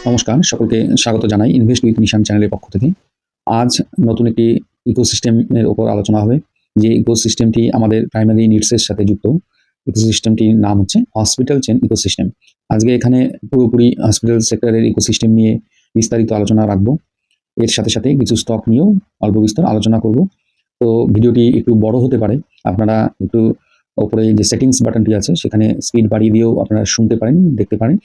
নমস্কার, সকলকে স্বাগত জানাই ইনভেস্ট উইথ নিশান চ্যানেলের পক্ষ থেকে। আজ নতুন একটি ইকোসিস্টেমের উপর আলোচনা হবে। যে ইকোসিস্টেমটি আমাদের প্রাইমারি নিডসের সাথে যুক্ত। ইকোসিস্টেমটির নাম হচ্ছে হসপিটাল চেইন ইকোসিস্টেম। আজকে এখানে পুরোপুরি হসপিটাল সেক্টরের ইকোসিস্টেম নিয়ে বিস্তারিত আলোচনা রাখবো। এর সাথে সাথে কিছু স্টক নিয়েও অল্প বিস্তর আলোচনা করব। তো ভিডিওটি একটু বড় হতে পারে, আপনারা একটু ওপরে যে সেটিংস বাটনটি আছে সেখানে স্পিড বাড়িয়ে দিয়েও আপনারা শুনতে পারেন, দেখতে পারেন।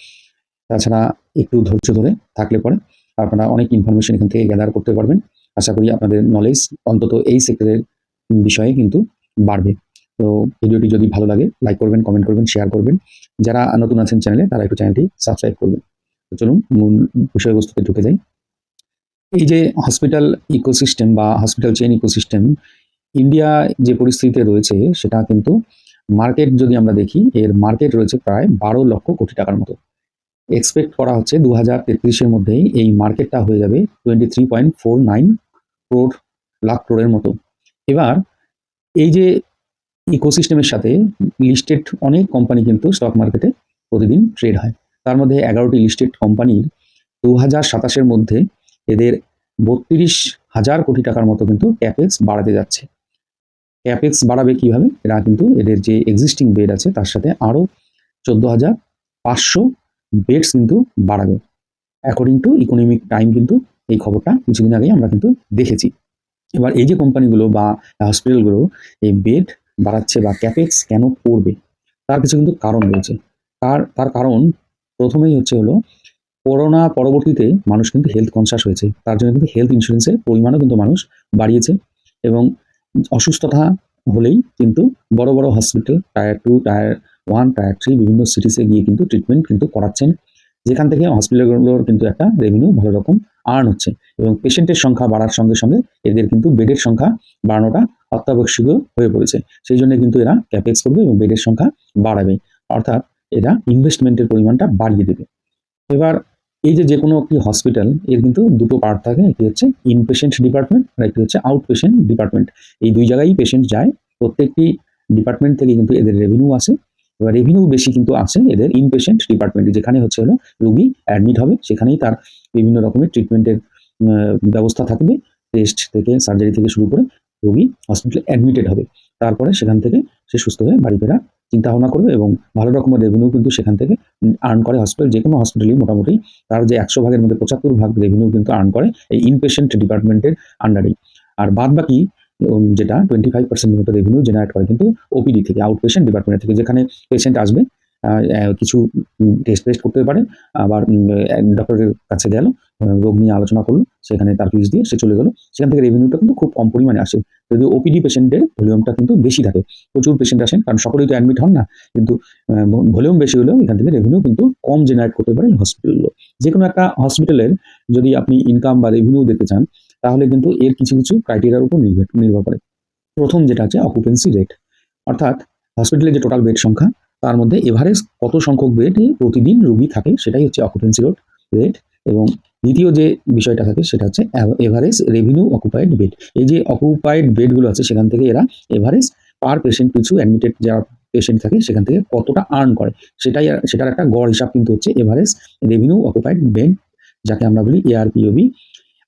তাছাড়া একটু ধৈর্য ধরে থাকলে পরে আপনারা অনেক ইনফরমেশন এখান থেকে গ্যাদার করতে পারবেন। আশা করি আপনাদের নলেজ অন্তত এই সেক্টরের বিষয়ে কিন্তু বাড়বে। তো ভিডিওটি যদি ভালো লাগে লাইক করবেন, কমেন্ট করবেন, শেয়ার করবেন। যারা নতুন আছেন চ্যানেলে তারা একটু চ্যানেলটি সাবস্ক্রাইব করবেন। তো চলুন মূল বিষয়বস্তুতে ঢুকে যাই। এই যে হসপিটাল ইকোসিস্টেম বা হসপিটাল চেইন ইকোসিস্টেম ইন্ডিয়া যে পরিস্থিতিতে রয়েছে সেটা কিন্তু মার্কেট যদি আমরা দেখি, এর মার্কেট রয়েছে প্রায় 12 লক্ষ কোটি টাকার মতো। এক্সপেক্ট করা হচ্ছে 2033-এর মধ্যেই এই মার্কেটটা হয়ে যাবে 23.49 crore লাখ ক্রোড়ের মতো। এবার এই যে ইকোসিস্টেমের সাথে লিস্টেড অনেক কোম্পানি কিন্তু স্টক মার্কেটে প্রতিদিন ট্রেড হয়। তার মধ্যে 11টি লিস্টেড কোম্পানির 2027-এর মধ্যে এদের 32,000 কোটি টাকার মতো কিন্তু ক্যাপেক্স বাড়াতে যাচ্ছে। ক্যাপেক্স বাড়াবে কিভাবে? এরা কিন্তু এদের যে এক্সিস্টিং বেড আছে তার সাথে আরও 14,500 বেডস কিন্তু বাড়াবে। অ্যাকর্ডিং টু ইকোনমিক টাইম কিন্তু এই খবরটা কিছুদিন আগেই আমরা কিন্তু দেখেছি। এবার এই যে কোম্পানিগুলো বা হসপিটালগুলো এই বেড বাড়াচ্ছে বা ক্যাপেক্স কেন করবে, তার কিছু কিন্তু কারণ রয়েছে। তার কারণ প্রথমেই হলো করোনা পরবর্তীতে মানুষ কিন্তু হেলথ কনসাস হয়েছে। তার জন্য কিন্তু হেলথ ইন্স্যুরেন্সের পরিমাণও কিন্তু মানুষ বাড়িয়েছে এবং অসুস্থতা হলেই কিন্তু বড় বড় হসপিটাল টায়ার 2, টায়ার 1, টায়ার 3 বিভিন্ন সিটিসে গিয়ে কিন্তু ট্রিটমেন্ট কিন্তু করাচ্ছেন, যেখান থেকে হসপিটালগুলোর কিন্তু একটা রেভিনিউ ভালো রকম আর্ন হচ্ছে এবং পেশেন্টের সংখ্যা বাড়ার সঙ্গে সঙ্গে এদের কিন্তু বেডের সংখ্যা বাড়ানোটা অত্যাবশ্যকীয় হয়ে পড়েছে। সেই জন্য কিন্তু এরা ক্যাপেক্স করবে এবং বেডের সংখ্যা বাড়াবে, অর্থাৎ এরা ইনভেস্টমেন্টের পরিমাণটা বাড়িয়ে দেবে। এবার এই যে কোনো একটি হসপিটাল এর কিন্তু দুটো পার্ট থাকে, একটি হচ্ছে ইনপেশেন্ট ডিপার্টমেন্ট আর একটি হচ্ছে আউটপেশেন্ট ডিপার্টমেন্ট। এই দুই জায়গায় পেশেন্ট যায়, প্রত্যেকটি ডিপার্টমেন্ট থেকে কিন্তু এদের রেভিনিউ আসে। এবার রেভিনিউ বেশি কিন্তু আছে এদের ইনপেশেন্ট ডিপার্টমেন্টে, যেখানে হলো রুগী অ্যাডমিট হবে, সেখানেই তার বিভিন্ন রকমের ট্রিটমেন্টের ব্যবস্থা থাকবে। টেস্ট থেকে সার্জারি থেকে শুরু করে রুগী হসপিটালে অ্যাডমিটেড হবে, তারপরে সেখান থেকে সে সুস্থ হয়ে বাড়ি ফেরা চিন্তা ভাবনা করবে এবং ভালো রকমের রেভিনিউ কিন্তু সেখান থেকে আর্ন করে হসপিটাল। যে কোনো হসপিটালই মোটামুটি তার যে 100 ভাগের মধ্যে 75 ভাগ রেভিনিউ কিন্তু আর্ন করে এই ইনপেশেন্ট ডিপার্টমেন্টের আন্ডারেই। আর বাদ বাকি যেটা 25% মতো রেভিনিউ জেনারেট করে কিন্তু ওপিডি থেকে, আউটপেশেন্ট ডিপার্টমেন্ট থেকে, যেখানে পেশেন্ট আসবে কিছু টেস্ট করতে পারে, আবার ডক্টরের কাছে গেল, রোগ নিয়ে আলোচনা করলো, সেখানে তার ফিস দিয়ে সে চলে গেল, সেখান থেকে রেভিনিউটা কিন্তু খুব কম পরিমাণে আসে। যদি ওপিডি পেশেন্টের ভলিউমটা কিন্তু বেশি থাকে, প্রচুর পেশেন্ট আসেন, কারণ সকলেই তো অ্যাডমিট হন না, কিন্তু ভলিউম বেশি হলেও এখান থেকে রেভিনিউ কিন্তু কম জেনারেট করতে পারে হসপিটালগুলো। যে কোনো একটা হসপিটালের যদি আপনি ইনকাম বা রেভিনিউ দেখতে চান, তাহলে কিন্তু এর কিছু কিছু ক্রাইটেরিয়ার উপর নির্ভর করে। প্রথম যেটা আছে অকুপেন্সি রেট, অর্থাৎ হসপিটালের যে টোটাল বেড সংখ্যা তার মধ্যে এভারেজ কত সংখ্যক বেডে প্রতিদিন রুগী থাকে, সেটাই হচ্ছে অকুপেন্সি রেট। এবং দ্বিতীয় যে বিষয়টা থাকে সেটা হচ্ছে এভারেজ রেভিনিউ অকুপাইড বেড। এই যে অকুপাইড বেডগুলো আছে সেখান থেকে এরা এভারেজ পার পেশেন্ট পিছু অ্যাডমিটেড যারা পেশেন্ট থাকে সেখান থেকে কতটা আর্ন করে, সেটার একটা গড় হিসাব কিন্তু হচ্ছে এভারেজ রেভিনিউ অকুপাইড বেড, যাকে আমরা বলি এআরপিওবি।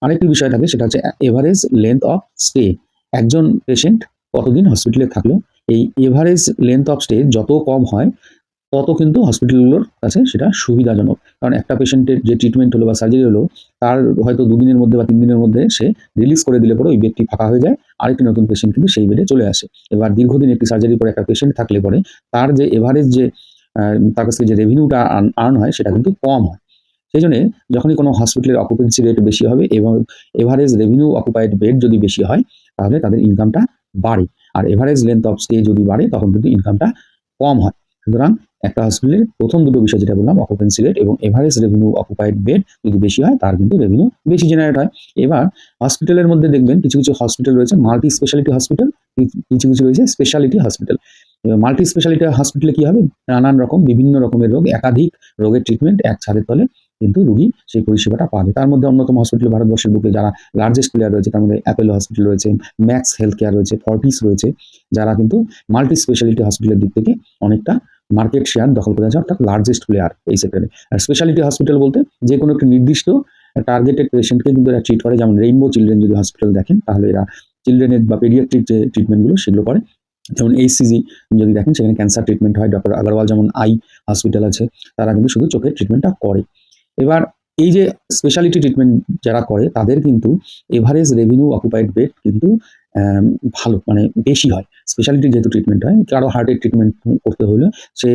আরেকটি বিষয় থাকে সেটা হচ্ছে এভারেজ লেন্থ অফ স্টে। একজন পেশেন্ট কতদিন হসপিটালে থাকলো, এই এভারেজ লেন্থ অফ স্টে যত কম হয় তত কিন্তু হসপিটালগুলোর কাছে সেটা সুবিধাজনক। কারণ একটা পেশেন্টের যে ট্রিটমেন্ট হলো বা সার্জারি হলো, তার হয়তো 2 দিনের মধ্যে বা 3 দিনের মধ্যে সে রিলিজ করে দিলে পরে ওই বেডটি ফাঁকা হয়ে যায়, আরেকটি নতুন পেশেন্ট কিন্তু সেই বেডে চলে আসে। এবার দীর্ঘদিন একটি সার্জারির পরে একটা পেশেন্ট থাকলে পরে তার যে এভারেজ যে তার কাছ থেকে যে রেভিনিউটা আর্ন হয় সেটা কিন্তু কম হয়। সেই জন্য যখনই কোনো হসপিটালের অকুপেন্সি রেট বেশি হবে এবং এভারেজ রেভিনিউ অকুপাইড বেড যদি বেশি হয়, তাহলে তাদের ইনকামটা বাড়ে। আর এভারেজ লেন্থ অফ স্টে যদি বাড়ে তখন কিন্তু ইনকামটা কম হয়। সুতরাং একটা হসপিটালের প্রথম দুটো বিষয় যেটা বললাম, অকুপেন্সি রেট এবং এভারেজ রেভিনিউ অকুপাইড বেড যদি বেশি হয় তার কিন্তু রেভিনিউ বেশি জেনারেট হয়। এবার হসপিটালের মধ্যে দেখবেন কিছু কিছু হসপিটাল রয়েছে মাল্টি স্পেশালিটি হসপিটাল, কিছু কিছু রয়েছে স্পেশালিটি হসপিটাল। মাল্টি স্পেশালিটি হসপিটালে কি হবে, নানান রকম বিভিন্ন রকমের রোগ, একাধিক রোগের ট্রিটমেন্ট এক ছাদের তলে কিন্তু রুগী সেই পরিষেবাটা পাবে। তার মধ্যে অন্যতম হসপিটাল ভারতবর্ষের বুকে যারা লার্জেস্ট প্লেয়ার রয়েছে, তার মধ্যে অ্যাপোলো হসপিটাল রয়েছে, ম্যাক্স হেলথ কেয়ার রয়েছে, ফর্টিস রয়েছে, যারা কিন্তু মাল্টি স্পেশালিটি হসপিটালের দিক থেকে অনেকটা মার্কেট শেয়ার দখল করে আছে, অর্থাৎ লার্জেস্ট প্লেয়ার এই সেক্টরে। আর স্পেশালিটি হসপিটাল বলতে যে কোনো একটি নির্দিষ্ট টার্গেটেড পেশেন্টকে কিন্তু এরা ট্রিট করে, যেমন রেইনবো চিলড্রেন যদি হসপিটাল দেখেন তাহলে এরা চিলড্রেনের বা পেডিয়াট্রিক যে ট্রিটমেন্টগুলো সেগুলো করে। যেমন এইচসিজি যদি দেখেন সেখানে ক্যান্সার ট্রিটমেন্ট হয়। ডক্টর আগরওয়াল যেমন আই হসপিটাল আছে, তারা কিন্তু শুধু চোখের ট্রিটমেন্টটা করে। এবার এই যে স্পেশালিটি ট্রিটমেন্ট যারা করে তাদের কিন্তু এভারেজ রেভিনিউ অকুপাইড বেড কিন্তু ভালো, মানে বেশি হয়। স্পেশালিটি যেহেতু ট্রিটমেন্ট হয়, কারো হার্টের ট্রিটমেন্ট করতে হলে সে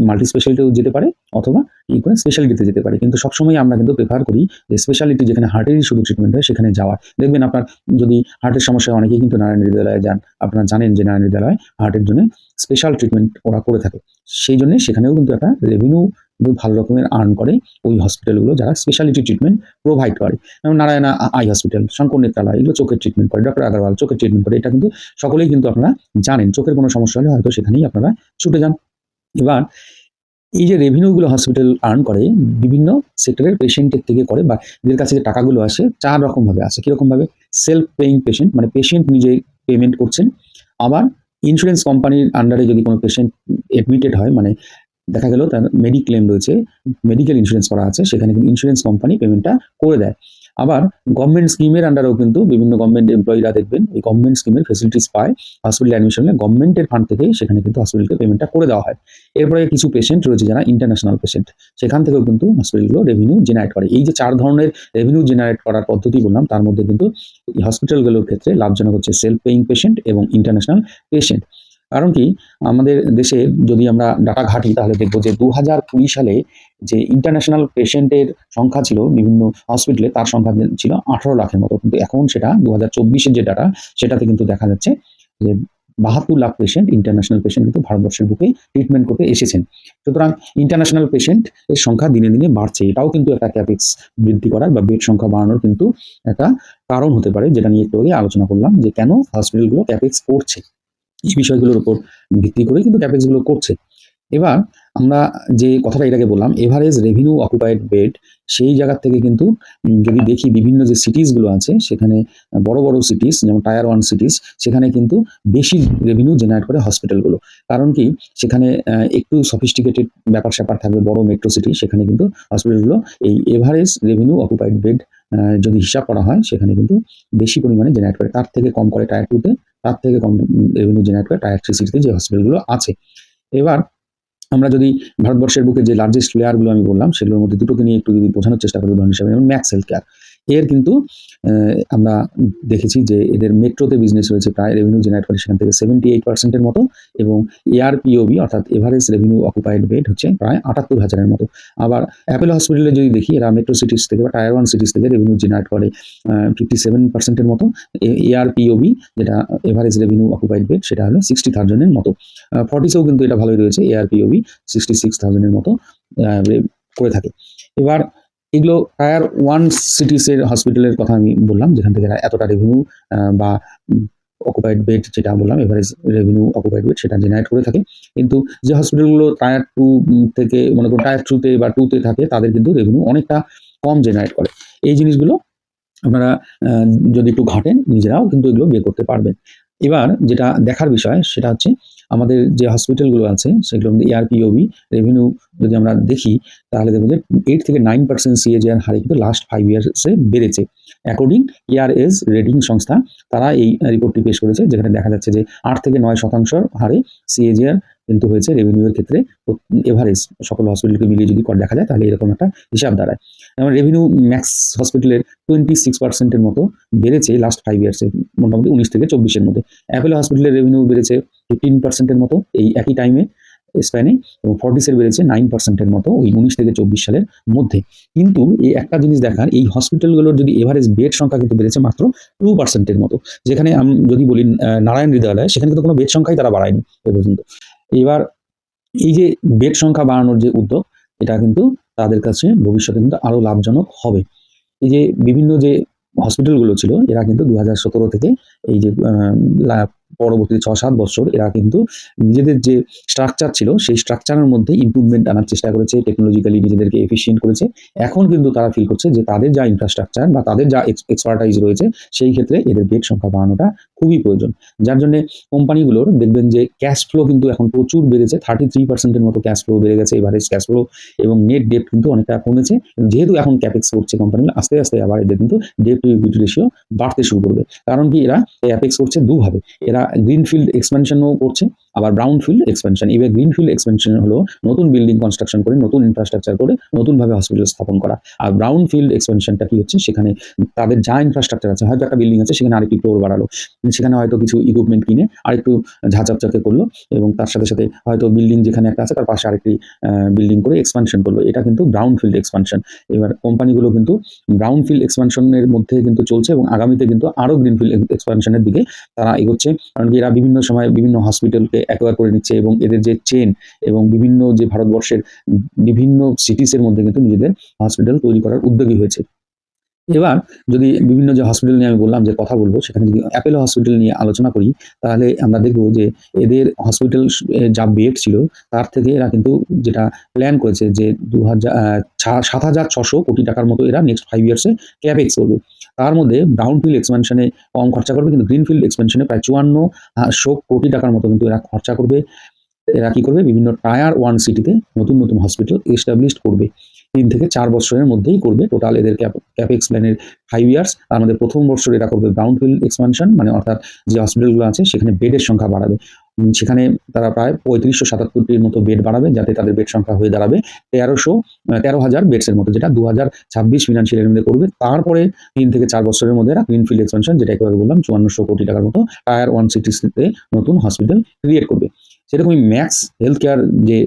মাল্টি স্পেশালিটিও যেতে পারে অথবা কি করে স্পেশালিটিতে যেতে পারে। কিন্তু সবসময় আমরা কিন্তু প্রেফার করি যে স্পেশালিটি যেখানে হার্টেরই শুধু ট্রিটমেন্ট হয় সেখানে যাওয়ার। দেখবেন আপনার যদি হার্টের সমস্যা হয়, অনেকেই কিন্তু নারায়ণ হৃদয়ালয়ে যান। আপনারা জানেন যে নারায়ণ হৃদয়ালয় হার্টের জন্য স্পেশাল ট্রিটমেন্ট ওরা করে থাকে। সেই জন্য সেখানেও কিন্তু একটা রেভিনিউ কিন্তু ভালো রকমের আর্ন করে ওই হসপিটালগুলো যারা স্পেশালিটি ট্রিটমেন্ট প্রোভাইড করে। যেমন নারায়ণা আই হসপিটাল, শঙ্কর নেত্রালয়, এগুলো চোখের ট্রিটমেন্ট করে। ডক্টর আগরওয়াল চোখের ট্রিটমেন্ট করে। এটা কিন্তু সকলেই কিন্তু আপনারা জানেন। চোখের কোনো সমস্যা হলে হয়তো সেখানেই আপনারা ছুটে যান। এবার এই যে রেভিনিউগুলো হসপিটাল আর্ন করে বিভিন্ন সেক্টরের পেশেন্টের থেকে করে, বা এদের কাছে যে টাকাগুলো আসে 4 রকমভাবে আসে। কীরকমভাবে? সেলফ পেইং পেশেন্ট, মানে পেশেন্ট নিজে পেমেন্ট করছেন। আবার ইন্স্যুরেন্স কোম্পানির আন্ডারে যদি কোনো পেশেন্ট অ্যাডমিটেড হয়, মানে দেখা গেল তার মেডিক্লেম রয়েছে, মেডিকেল ইন্স্যুরেন্স করা আছে, সেখানে কিন্তু ইন্স্যুরেন্স কোম্পানি পেমেন্টটা করে দেয়। আবার গভর্নমেন্ট স্কিমের আন্ডারেও কিন্তু বিভিন্ন গভর্নমেন্ট এমপ্লয়িরা দেখবেন এই গভর্নমেন্ট স্কিমের ফেসিলিটিস পায়। হসপিটাল অ্যাডমিশন হলে গভর্নমেন্টের ফান্ড থেকেই সেখানে কিন্তু হসপিটালকে পেমেন্টটা করে দেওয়া হয়। এরপরে কিছু পেশেন্ট রয়েছে যারা ইন্টারন্যাশনাল পেশেন্ট, সেখান থেকেও কিন্তু হসপিটালগুলো রেভিনিউ জেনারেট করে। এই যে 4 ধরনের রেভিনিউ জেনারেট করার পদ্ধতি বললাম, তার মধ্যে কিন্তু এই হসপিটালগুলোর ক্ষেত্রে লাভজনক হচ্ছে সেলফ পেইং পেশেন্ট এবং ইন্টারন্যাশনাল পেশেন্ট। কারণ কি, আমাদের দেশে যদি আমরা ডাটা ঘাঁটি তাহলে দেখব যে 2020 সালে যে ইন্টারন্যাশনাল পেশেন্টের সংখ্যা ছিল বিভিন্ন হসপিটালে, তার সংখ্যা ছিল 18 লাখের মতো। কিন্তু এখন সেটা 2024-এর যে ডাটা, সেটাতে কিন্তু দেখা যাচ্ছে যে 72 লাখ পেশেন্ট, ইন্টারন্যাশনাল পেশেন্ট কিন্তু ভারতবর্ষের বুকে ট্রিটমেন্ট করতে এসেছেন। সুতরাং ইন্টারন্যাশনাল পেশেন্ট এর সংখ্যা দিনে দিনে বাড়ছে। এটাও কিন্তু একটা ক্যাপেক্স বৃদ্ধি করার বা বেড সংখ্যা বাড়ানোর কিন্তু একটা কারণ হতে পারে, যেটা নিয়ে একটু আগে আলোচনা করলাম যে কেন হসপিটালগুলো ক্যাপেক্স করছে। এই বিষয়গুলোর উপর ভিত্তি করে কিন্তু ক্যাপেক্সগুলো করছে। এবার আমরা যে কথাটা এর আগে বললাম, এভারেজ রেভিনিউ অকুপাইড বেড, সেই জায়গা থেকে কিন্তু যদি দেখি বিভিন্ন যে সিটিসগুলো আছে সেখানে বড় বড় সিটিস যেমন টায়ার 1 সিটিস, সেখানে কিন্তু বেশি রেভিনিউ জেনারেট করে হসপিটালগুলো। কারণ কি, সেখানে একটু সফিস্টিকেটেড ব্যাপার-স্যাপার থাকবে। বড় মেট্রো সিটি, সেখানে কিন্তু হসপিটালগুলো এই এভারেজ রেভিনিউ অকুপাইড বেড যদি হিসাব করা হয় সেখানে কিন্তু বেশি পরিমাণে জেনারেট করে। তার থেকে কম করে টায়ার 2 তে, তার থেকে কম রেভিনিউ জেনারেট করে টায়ার 3 সিটিতে যে হসপিটালগুলো আছে। এবার আমরা যদি ভারতবর্ষের বুকে যে লার্জেস্ট প্লেয়ারগুলো আমি বললাম সেগুলোর মধ্যে দুটোকে নিয়ে একটু যদি বোঝানোর চেষ্টা করি উদাহরণ হিসেবে, যেমন ম্যাক্স হেলথ কেয়ার। এর কিন্তু আমরা দেখেছি যে এদের মেট্রোতে বিজনেস রয়েছে, প্রায় রেভিনিউ জেনারেট করে সেখান থেকে 78% মতো, এবং এআরপিওবি অর্থাৎ এভারেজ রেভিনিউ অকুপাইড বেড হচ্ছে প্রায় 78,000-এর মতো। আবার অ্যাপেলো হসপিটালে যদি দেখি, এরা মেট্রো সিটিস থেকে বা টায়ার 1 সিটিস থেকে রেভিনিউ জেনারেট করে 57%-এর মতো। এআরপিওবি যেটা এভারেজ রেভিনিউ অকুপাইড বেড, সেটা হলো 60,000-এর মতো। ফর্টিসেও কিন্তু এটা ভালোই রয়েছে, এআরপিওবি 66,000-এর মতো করে থাকে। এবার এগুলো টায়ার 1 সিটিসের হসপিটালের কথা আমি বললাম, যেখান থেকে এতটা রেভিনিউ বা অকুপাইড বেড যেটা বললাম এভারেজ রেভিনিউ অকুপাইড বেড সেটা জেনারেট করে থাকে। কিন্তু যে হসপিটালগুলো টায়ার 2 থেকে মনে করুন টায়ার 2 তে বা 2 তে থাকে, তাদের কিন্তু রেভিনিউ অনেকটা কম জেনারেট করে। এই জিনিসগুলো আপনারা যদি একটু ঘাঁটেন নিজেরাও কিন্তু এগুলো বের করতে পারবেন। এবার যেটা দেখার বিষয় সেটা হচ্ছে আমাদের যে হসপিটালগুলো আছে সেগুলোর মধ্যে এআরপিওবি রেভিনিউ যদি আমরা দেখি তাহলে দেখব যে 8 থেকে 9% সিএজিআর হারে কিন্তু লাস্ট 5 ইয়ার্সে বেড়েছে। অ্যাকর্ডিং এআরএস রেটিং সংস্থা, তারা এই রিপোর্টটি পেশ করেছে, যেখানে দেখা যাচ্ছে যে 8 থেকে 9% হারে সিএজিআর কিন্তু হয়েছে রেভিনিউয়ের ক্ষেত্রে। এভারেজ সকল হসপিটালকে মিলিয়ে যদি দেখা যায় তাহলে এরকম একটা হিসাব দাঁড়ায়। যেমন রেভিনিউ ম্যাক্স হসপিটালের 26%-এর মতো বেড়েছে লাস্ট 5 ইয়ার্সে, মোটামুটি 19 থেকে 24-এর মধ্যে। অ্যাপেলো হসপিটালের রেভিনিউ বেড়েছে 15%-এর মতো এই একই টাইমে স্প্যানে, এবং ফর্টিসের বেড়েছে 9%-এর মতো ওই 19 থেকে 24 সালের মধ্যে। কিন্তু এই একটা জিনিস দেখার, এই হসপিটালগুলোর যদি এভারেজ বেড সংখ্যা কিন্তু বেড়েছে মাত্র 2%-এর মতো। যেখানে আমি যদি বলি নারায়ণ হৃদয়ালয়, সেখানে কিন্তু কোনো বেড সংখ্যাই তারা বাড়ায়নি এ পর্যন্ত। এবার এই যে বেড সংখ্যা বাড়ানোর যে উদ্যোগ, এটা কিন্তু তাদের কাছে ভবিষ্যতে কিন্তু আরও লাভজনক হবে। এই যে বিভিন্ন যে হসপিটালগুলো ছিল, এরা কিন্তু 2017 থেকে এই যে পরবর্তী ৬-৭ বছর এরা কিন্তু নিজেদের যে স্ট্রাকচার ছিল সেই স্ট্রাকচারের মধ্যে ইমপ্রুভমেন্ট আনার চেষ্টা করেছে, টেকনোলজিক্যালি নিজেদেরকে এফিশিয়েন্ট করেছে। এখন কিন্তু তারা ফিল করছে যে তাদের যা ইনফ্রাস্ট্রাকচার বা তাদের যা এক্সপার্টাইজ রয়েছে সেই ক্ষেত্রে এদের বেড সংখ্যা বাড়ানোটা খুবই প্রয়োজন। যার জন্যে কোম্পানিগুলোর দেখবেন যে ক্যাশ ফ্লো কিন্তু এখন প্রচুর বেড়েছে, 33% মতো ক্যাশ ফ্লো বেড়ে গেছে, এভারেজ ক্যাশ ফ্লো, এবং নেট ডেট কিন্তু অনেকটা কমেছে। যেহেতু এখন ক্যাপেক্স করছে কোম্পানি, আস্তে আস্তে আবার এদের কিন্তু ডেট টু ইকুইটি রেশিও বাড়তে শুরু করবে। কারণ কি, এরা ক্যাপেক্স করছে দুভাবে, এরা গ্রিনফিল্ড এক্সপেনশনও করছে, আবার ব্রাউনফিল্ড এক্সপেনশন। এবার গ্রিনফিল্ড এক্সপেনশন হলো নতুন বিল্ডিং কনস্ট্রাকশন করে, নতুন ইনফ্রাস্ট্রাকচার করে নতুনভাবে হসপিটাল স্থাপন করা। আর ব্রাউনফিল্ড এক্সপেনশনটা কি হচ্ছে, সেখানে তাদের যা ইনফ্রাস্ট্রাকচার আছে, হয়তো একটা বিল্ডিং আছে সেখানে আরেকটি ফ্লোর বাড়ালো, সেখানে হয়তো কিছু ইকুইপমেন্ট কিনে আরেকটু ঝাঁচকচকে করলো, এবং তার সাথে সাথে হয়তো বিল্ডিং যেখানে একটা আছে তার পাশে আরেকটি বিল্ডিং করে এক্সপানশন করলো। এটা কিন্তু ব্রাউনফিল্ড এক্সপানশন। এবার কোম্পানিগুলো কিন্তু ব্রাউনফিল্ড এক্সপানশনের মধ্যে কিন্তু চলছে, এবং আগামীতে কিন্তু আরও গ্রিনফিল্ড এক্সপানশনের দিকে তারা এগোচ্ছে। কারণ এরা বিভিন্ন সময় বিভিন্ন হসপিটালকে অ্যাকোয়ার করে নিচ্ছে, এবং এদের যে চেন এবং বিভিন্ন যে ভারতবর্ষের বিভিন্ন সিটিসের মধ্যে কিন্তু নিজেদের হসপিটাল তৈরি করার উদ্যোগী হয়েছে। এবার যদি বিভিন্ন যে হসপিটাল নিয়ে আমি বললাম যে কথা বলবো, সেখানে যদি অ্যাপোলো হসপিটাল নিয়ে আলোচনা করি, তাহলে আমরা দেখব যে এদের হসপিটাল যা বেড ছিল তার থেকে এরা কিন্তু যেটা প্ল্যান করেছে যে ৭,৬০০ কোটি টাকার মতো এরা নেক্সট 5 ইয়ার্সে ক্যাপেক্স করবে। তার মধ্যে ব্রাউনফিল্ড এক্সপেনশনে কম খরচা করবে, কিন্তু গ্রিনফিল্ড এক্সপেনশনে প্রায় ৫৪০০ কোটি টাকার মতো কিন্তু এরা খরচা করবে। এরা কি করবে, বিভিন্ন টায়ার 1 সিটিতে নতুন নতুন হসপিটাল এস্টাবলিশড করবে। ৩ থেকে ৪ বছরের মধ্যেই করবে। টোটাল এদের ক্যাপেক্স প্ল্যানের ৫ ইয়ার্স। তার মধ্যে প্রথম বছর এরা করবে ব্রাউনফিল্ড এক্সপানশন, মানে অর্থাৎ যে হসপিটালগুলো আছে সেখানে বেডের সংখ্যা বাড়াবে। সেখানে তারা প্রায় ৩৫৭৭টির মতো বেড বাড়াবে, যাতে তাদের বেড সংখ্যা হয়ে দাঁড়াবে ১৩,০০০ বেডসের মতো, যেটা ২০২৬ ফিনান্সিয়াল ইয়ারের মধ্যে করবে। তারপরে ৩ থেকে ৪ বছরের মধ্যে এরা গ্রিনফিল্ড এক্সপানশন, যেটা একটু আগে বললাম ৫৪০০ কোটি টাকার মতো টায়ার 1 সিটিসতে নতুন হসপিটাল ক্রিয়েট করবে। সেরকমই ম্যাক্স হেলথ কেয়ার যে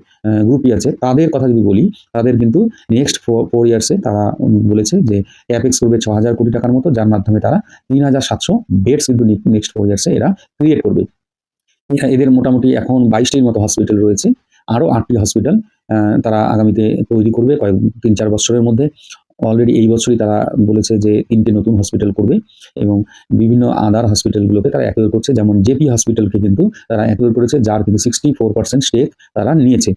গ্রুপটি আছে তাদের কথা যদি বলি, তাদের কিন্তু নেক্সট 4 ইয়ার্সে তারা বলেছে যে ক্যাপেক্স করবে ৬,০০০ কোটি টাকার মতো, যার মাধ্যমে তারা ৩,৭০০ বেডস কিন্তু নেক্সট 4 ইয়ার্সে এরা ক্রিয়েট করবে। এদের মোটামুটি এখন ২২টির মতো হসপিটাল রয়েছে, আরও ৮টি হসপিটাল তারা আগামীতে তৈরি করবে ৩-৪ বছরের মধ্যে। অলরেডি এই বছরই তারা বলেছে যে ৩টে নতুন হসপিটাল করবে, এবং বিভিন্ন আদার হসপিটালগুলোকে তারা অ্যাকোয়ার করছে। যেমন জেপি হসপিটালকে কিন্তু তারা অ্যাকোয়ার করেছে, যার কিন্তু 64% স্টেক তারা নিয়েছে।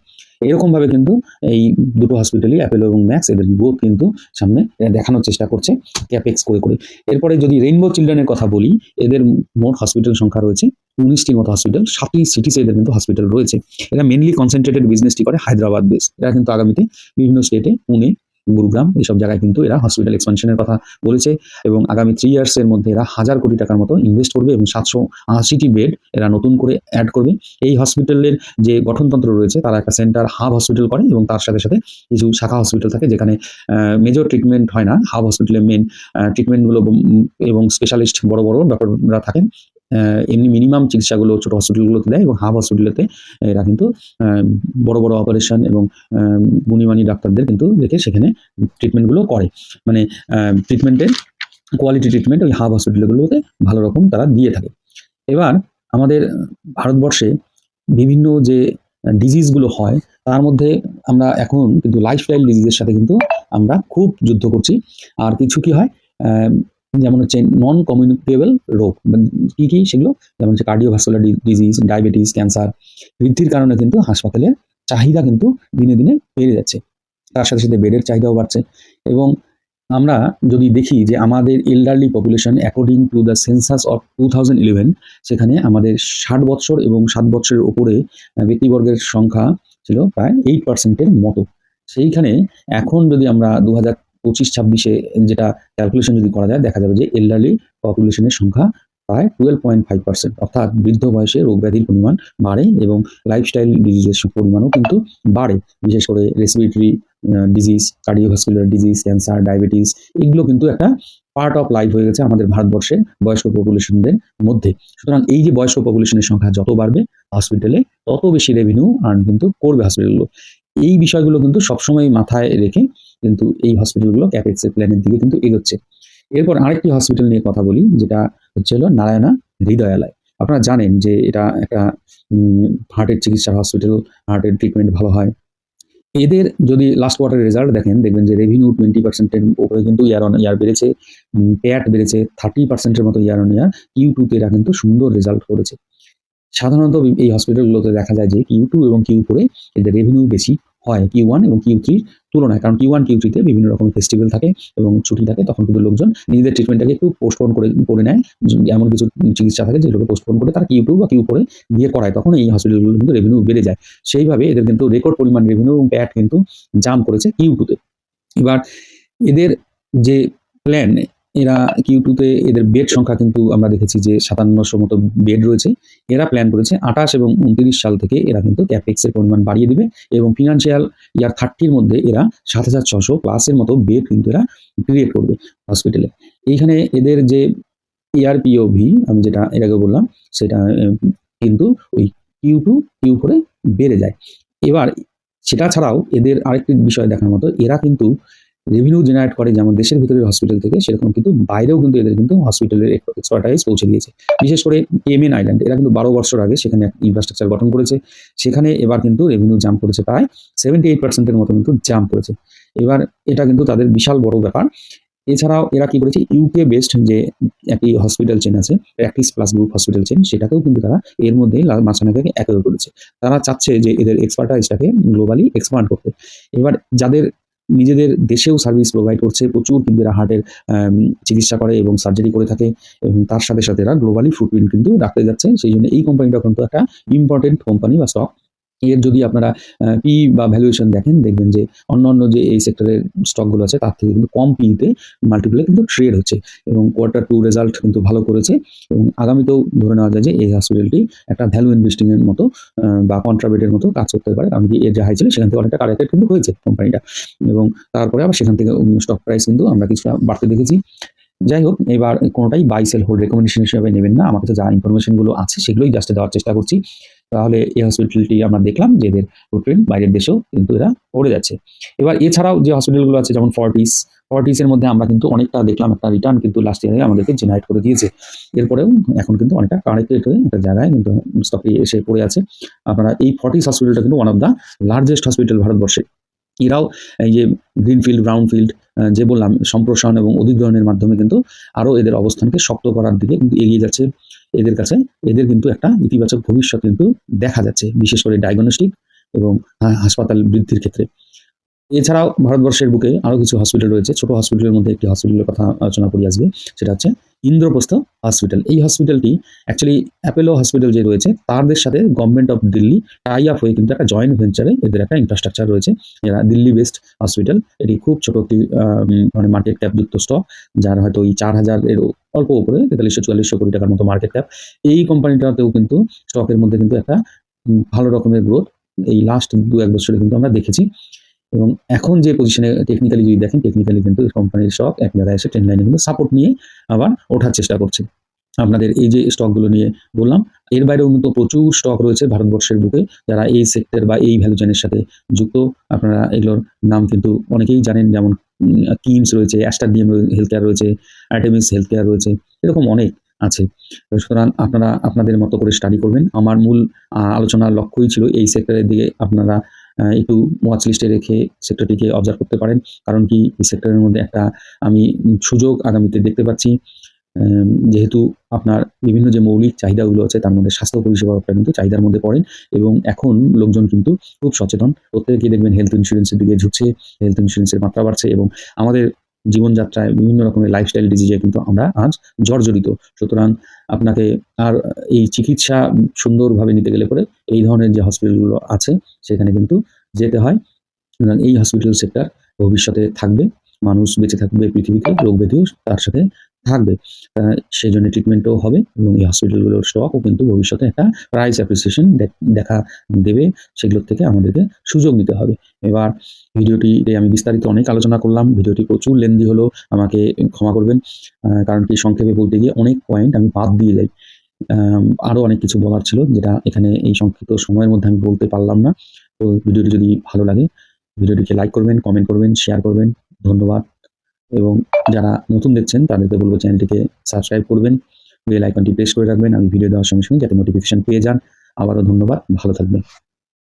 এরকমভাবে কিন্তু এই দুটো হসপিটালই, অ্যাপোলো এবং ম্যাক্স, এদের গ্রোথ কিন্তু সামনে দেখানোর চেষ্টা করছে ক্যাপেক্স করে করে। এরপরে যদি রেইনবো চিলড্রেনের কথা বলি, এদের মোট হসপিটাল সংখ্যা রয়েছে ১৯টির মতো হসপিটাল, ৭টি সিটিসে এদের কিন্তু হসপিটাল রয়েছে। এরা মেনলি কনসেন্ট্রেটেড বিজনেসটি করে হায়দ্রাবাদ বেস। এরা কিন্তু আগামীতে বিভিন্ন স্টেটে, পুনে, গুরুগ্রাম এইসব জায়গায় কিন্তু এরা হসপিটাল এক্সপানশনের কথা বলেছে, এবং আগামী 3 ইয়ার্সের মধ্যে এরা ১,০০০ কোটি টাকার মতো ইনভেস্ট করবে, এবং ৭৮০টি বেড এরা নতুন করে অ্যাড করবে। এই হসপিটালের যে গঠনতন্ত্র রয়েছে, তারা একটা সেন্টার হাব হসপিটাল করে, এবং তার সাথে সাথে কিছু শাখা হসপিটাল থাকে যেখানে মেজর ট্রিটমেন্ট হয় না। হাব হসপিটালের মেন ট্রিটমেন্টগুলো এবং স্পেশালিস্ট বড় বড় ডক্টররা থাকেন। এমনি মিনিমাম চিকিৎসাগুলো ছোটো হসপিটালগুলোতে দেয়, এবং হাব হসপিটালেতে এরা কিন্তু বড় বড় অপারেশন এবং গুণীমানী ডাক্তারদের কিন্তু রেখে সেখানে ট্রিটমেন্টগুলো করে। মানে ট্রিটমেন্টের কোয়ালিটি ট্রিটমেন্ট ওই হাব হসপিটালগুলোতে ভালো রকম তারা দিয়ে থাকে। এবার আমাদের ভারতবর্ষে বিভিন্ন যে ডিজিজগুলো হয়, তার মধ্যে আমরা এখন কিন্তু লাইফস্টাইল ডিজিজের সাথে কিন্তু আমরা খুব যুদ্ধ করছি। আর কিছু কি হয়, যেমন হচ্ছে নন কমিউনিকেবল রোগ, কী কী সেগুলো, যেমন হচ্ছে কার্ডিওভাস্কুলার ডিজিজ, ডায়াবেটিস, ক্যান্সার বৃদ্ধির কারণে কিন্তু হাসপাতালের চাহিদা কিন্তু দিনে দিনে বেড়ে যাচ্ছে। তার সাথে সাথে বেডের চাহিদাও বাড়ছে। এবং আমরা যদি দেখি যে আমাদের elderly population according to the census of 2011, সেখানে আমাদের 60 বছর এবং 7 বছরের ওপরে ব্যক্তিবর্গের সংখ্যা ছিল প্রায় 8%-এর মতো। সেইখানে এখন যদি আমরা 2025-26-এ যেটা ক্যালকুলেশন যদি করা যায়, দেখা যাবে যে এল্ডারলি পপুলেশনের সংখ্যা প্রায় 12.5%, অর্থাৎ বৃদ্ধ বয়সে রোগ ব্যাধির পরিমাণ বাড়ে, এবং লাইফস্টাইল ডিজিজের পরিমাণও কিন্তু বাড়ে। বিশেষ করে respiratory disease, cardiovascular disease, cancer, diabetes, এগুলো কিন্তু একটা পার্ট অফ লাইফ হয়ে গেছে আমাদের ভারতবর্ষের বয়স্ক পপুলেশনদের মধ্যে। সুতরাং এই যে বয়স্ক পপুলেশনের সংখ্যা যত বাড়বে, হসপিটালে তত বেশি রেভিনিউ আর্ন কিন্তু করবে হসপিটালগুলো। এই বিষয়গুলো কিন্তু সবসময় মাথায় রেখে কিন্তু এই হসপিটালগুলো ক্যাপেক্সের প্ল্যানের দিকে কিন্তু এগোচ্ছে। এরপর আরেকটি হসপিটাল নিয়ে কথা বলি, যেটা হচ্ছে হলো নারায়ণা হৃদয়ালয়। আপনারা জানেন যে এটা একটা হার্টের চিকিৎসার হসপিটাল, হার্টের ট্রিটমেন্ট ভালো হয়। এদের যদি লাস্ট কোয়ার্টারের রেজাল্ট দেখবেন যে রেভিনিউ 20%-এর উপরে কিন্তু ইয়ার অন ইয়ার বেড়েছে, প্যাট বেড়েছে 30%-এর মতো ইয়ার অন ইয়ার। Q2 তে এরা কিন্তু সুন্দর রেজাল্ট করেছে। সাধারণত এই হসপিটালগুলোতে দেখা যায় যে Q2 এবং Q4 এ এদের রেভিনিউ বেশি হয় Q1 এবং Q3 র তুলনায়। কারণ Q1, Q3 তে বিভিন্ন রকমের ফেস্টিভ্যাল থাকে এবং ছুটি থাকে। তখন কিন্তু লোকজন নিজেদের ট্রিটমেন্টটাকে একটু পোস্টপোন করে নেয়। এমন কিছু চিকিৎসা থাকে যেগুলোকে পোস্টপোন করে তারা Q2 বা Q4 এ গিয়ে করায়। তখন এই হসপিটালগুলোর কিন্তু রেভিনিউ বেড়ে যায়। সেইভাবে এদের কিন্তু রেকর্ড পরিমাণ রেভিনিউ এবং PAT কিন্তু জাম্প করেছে Q2 তে। এবার এদের যে প্ল্যান, এরা Q2 তে এদের বেড সংখ্যা কিন্তু আমরা দেখেছি যে ৫৭০০ মতো বেড রয়েছে। এরা প্ল্যান করেছে ২৮ এবং ২৯ সাল থেকে এরা কিন্তু ক্যাপেক্স এর পরিমাণ বাড়িয়ে দিবে এবং ফিন্যান্সিয়াল ইয়ার 30 র মধ্যে এরা ৭৬০০ প্লাস এর মতো বেড কিন্তু এরা ক্রিয়েট করবে হসপিটালে। এইখানে এদের যে ARPOV আমি যেটা এর আগে বললাম সেটা কিন্তু ওই Q2, Q4 এ বেড়ে যায়। এবার সেটা ছাড়াও এদের আরেকটি বিষয় দেখার মতো, এরা কিন্তু রেভিনিউ জেনারেট করে যেমন দেশের ভিতরের হসপিটাল থেকে, সেরকম কিন্তু বাইরেও কিন্তু এদের কিন্তু হসপিটালের এক্সপার্টাইজ পৌঁছে দিয়েছে। বিশেষ করে কেএমএন আইল্যান্ড, এরা কিন্তু ১২ বছর আগে সেখানে একটা ইনফ্রাস্ট্রাকচার গঠন করেছে। সেখানে এবার কিন্তু রেভিনিউ জাম্প করেছে প্রায় 78% এর মতো কিন্তু জাম্প করেছে। এবার এটা কিন্তু তাদের বিশাল বড় ব্যাপার। এছাড়াও এরা কি করেছে, ইউকে বেসড যে একটি হসপিটাল চেন আছে, practice plus group hospital chain, সেটাকেও কিন্তু তারা এর মধ্যেই মাঝখানে থেকে অ্যাকোয়ার করেছে। তারা চাচ্ছে যে এদের এক্সপার্টাইজটাকে গ্লোবালি এক্সপান্ড করতে। এবার যাদের নিজেদের দেশেও সার্ভিস প্রোভাইড করছে, প্রচুর কিন্তু এরা হার্টের চিকিৎসা করে এবং সার্জারি করে থাকে এবং তার সাথে সাথে এরা গ্লোবালি ফুটপ্রিন্ট কিন্তু রাখতে যাচ্ছে। সেই জন্য এই কোম্পানিটা কিন্তু একটা ইম্পর্টেন্ট কোম্পানি বা স্টক। এর যদি আপনারা পি বা ভ্যালুয়েশন দেখেন, দেখবেন যে অন্যান্য যে এই সেক্টরের স্টকগুলো আছে তার থেকে কিন্তু কম পিতে মাল্টিপলে কিন্তু ট্রেড হচ্ছে এবং Q2 রেজাল্ট কিন্তু ভালো করেছে এবং আগামীতেও ধরে নেওয়া যায় যে এই হসপিটালটি একটা ভ্যালু ইনভেস্টিং এর মতো বা কন্ট্রাবেটের মতো কাজ করতে পারে। কারণ কি এর যে হাই ছিল সেখান থেকে অনেকটা কারেক্টেড কিন্তু হয়েছে কোম্পানিটা এবং তারপরে আবার সেখান থেকে স্টক প্রাইস কিন্তু আমরা কিছুটা বাড়তে দেখেছি। যাই হোক, এবার কোনোটাই বাই সেল হোল্ড রেকমেন্ডেশন হিসেবে নেবেন না। আমার কাছে যা ইনফরমেশনগুলো আছে সেগুলোই জাস্ট দেওয়ার চেষ্টা করছি। তাহলে এই হসপিটালটি আমরা দেখলাম যে এদের ফুটপ্রিন্ট বাইরের দেশেও কিন্তু এরা করে যাচ্ছে। এবার এছাড়াও যে হসপিটালগুলো আছে যেমন ফর্টিস এর মধ্যে আমরা কিন্তু অনেকটা দেখলাম একটা রিটার্ন কিন্তু লাস্ট ইয়ারে আমাদেরকে জেনারেট করে দিয়েছে। এরপরেও এখন কিন্তু অনেকটা কারেক্টেড হয়ে একটা জায়গায় কিন্তু স্টকটি এসে পড়ে আছে। আপনারা এই ফর্টিস হসপিটালটা কিন্তু one of the largest hospital ভারতবর্ষে। এরাও এই যে গ্রিনফিল্ড, ব্রাউনফিল্ড যে বললাম সম্প্রসারণ এবং অধিগ্রহণের মাধ্যমে কিন্তু আরও এদের অবস্থানকে শক্ত করার দিকে কিন্তু এগিয়ে যাচ্ছে। এদের কাছে এদের কিন্তু একটা ইতিবাচক ভবিষ্যৎ কিন্তু দেখা যাচ্ছে, বিশেষ করে ডায়াগনস্টিক এবং হাসপাতাল বৃদ্ধির ক্ষেত্রে। এছাড়াও ভারতবর্ষের বুকে আরও কিছু হসপিটাল রয়েছে। ছোট হসপিটালের মধ্যে একটি হসপিটালের কথা আলোচনা করি আজকে, সেটা হচ্ছে ইন্দ্রপ্রস্থ হসপিটাল। এই হসপিটালটি অ্যাকচুয়ালি অ্যাপোলো হসপিটাল যে রয়েছে তাদের সাথে government of Delhi tie up হয়ে কিন্তু একটা জয়েন্ট ভেঞ্চারে এদের একটা ইনফ্রাস্ট্রাকচার রয়েছে। এরা দিল্লি বেসড হসপিটাল। এটি খুব ছোট একটি মানে মার্কেট ক্যাপযুক্ত স্টক, যার হয়তো এই ৪,০০০ এর অল্প উপরে ৪৩০০-৪৪০০ কোটি টাকার মতো মার্কেট ক্যাপ। এই কোম্পানিটাতেও কিন্তু স্টকের মধ্যে কিন্তু একটা ভালো রকমের গ্রোথ এই লাস্ট ২-১ বছরে কিন্তু আমরা দেখেছি এবং এখন যে পজিশনে টেকনিক্যালি যদি দেখেন, টেকনিক্যালি কিন্তু কোম্পানির স্টক এক জায়গায় এসে ট্রেন্ড লাইনে কিন্তু সাপোর্ট নিয়ে আবার ওঠার চেষ্টা করছে। আপনাদের এই যে স্টকগুলো নিয়ে বললাম, এর বাইরেও কিন্তু প্রচুর স্টক রয়েছে ভারতবর্ষের বুকে যারা এই সেক্টর বা এই ভ্যালু চেইনের সাথে যুক্ত। আপনারা এগুলোর নাম কিন্তু অনেকেই জানেন, যেমন কিমস রয়েছে, অ্যাস্টার ডিএম হেলথ কেয়ার রয়েছে, আর্টেমিস হেলথ কেয়ার রয়েছে, এরকম অনেক আছে। সুতরাং আপনারা আপনাদের মতো করে স্টাডি করবেন। আমার মূল আলোচনার লক্ষ্যই ছিল এই সেক্টরের দিকে আপনারা একটু ওয়াচ লিস্টে রেখে সেক্টরটিকে অবজার্ভ করতে পারেন। কারণ কি এই সেক্টরের মধ্যে একটা আমি সুযোগ আগামীতে দেখতে পাচ্ছি। যেহেতু আপনার বিভিন্ন যে মৌলিক চাহিদাগুলো আছে তার মধ্যে স্বাস্থ্য পরিষেবাটা কিন্তু চাহিদার মধ্যে পড়ে এবং এখন লোকজন কিন্তু খুব সচেতন। প্রত্যেকেই দেখবেন হেলথ ইন্স্যুরেন্সের দিকে ঝুঁকছে, হেলথ ইন্স্যুরেন্সের মাত্রা বাড়ছে এবং আমাদের জীবনযাত্রায় বিভিন্ন রকমের লাইফস্টাইল ডিজিজে কিন্তু আমরা আজ জর্জরিত। সুতরাং আপনাকে আর এই চিকিৎসা সুন্দরভাবে নিতে গেলে পরে এই ধরনের যে হসপিটালগুলো আছে সেখানে কিন্তু যেতে হয়। সুতরাং এই হসপিটাল সেক্টর ভবিষ্যতে থাকবে, মানুষ বেঁচে থাকবে পৃথিবীতে, রোগ ব্যাধিও তার সাথে থাকবে। সেই জন্য ট্রিটমেন্টও হবে এবং এই হসপিটালগুলোর স্টকও কিন্তু ভবিষ্যতে একটা প্রাইস অ্যাপ্রিসিয়েশন দেখা দেবে, সেগুলোর থেকে আমাদেরকে সুযোগ নিতে হবে। এবার ভিডিওটিতে আমি বিস্তারিত অনেক আলোচনা করলাম, ভিডিওটি প্রচুর লেন্দি হলো, আমাকে ক্ষমা করবেন। কারণ কি সংক্ষেপে বলতে গিয়ে অনেক পয়েন্ট আমি বাদ দিয়ে যাই। আরও অনেক কিছু বলার ছিল যেটা এখানে এই সংক্ষিপ্ত সময়ের মধ্যে আমি বলতে পারলাম না। তো ভিডিওটি যদি ভালো লাগে ভিডিওটিকে লাইক করবেন, কমেন্ট করবেন, শেয়ার করবেন। ধন্যবাদ। এবং যারা নতুন দেখছেন তাদেরকে বলব চ্যানেলটিকে সাবস্ক্রাইব করবেন, বেল আইকনটি প্রেস করে রাখবেন আমি ভিডিও দেওয়ার সঙ্গে সঙ্গে যাতে নোটিফিকেশন পেয়ে যান। আবারও ধন্যবাদ, ভালো থাকবেন।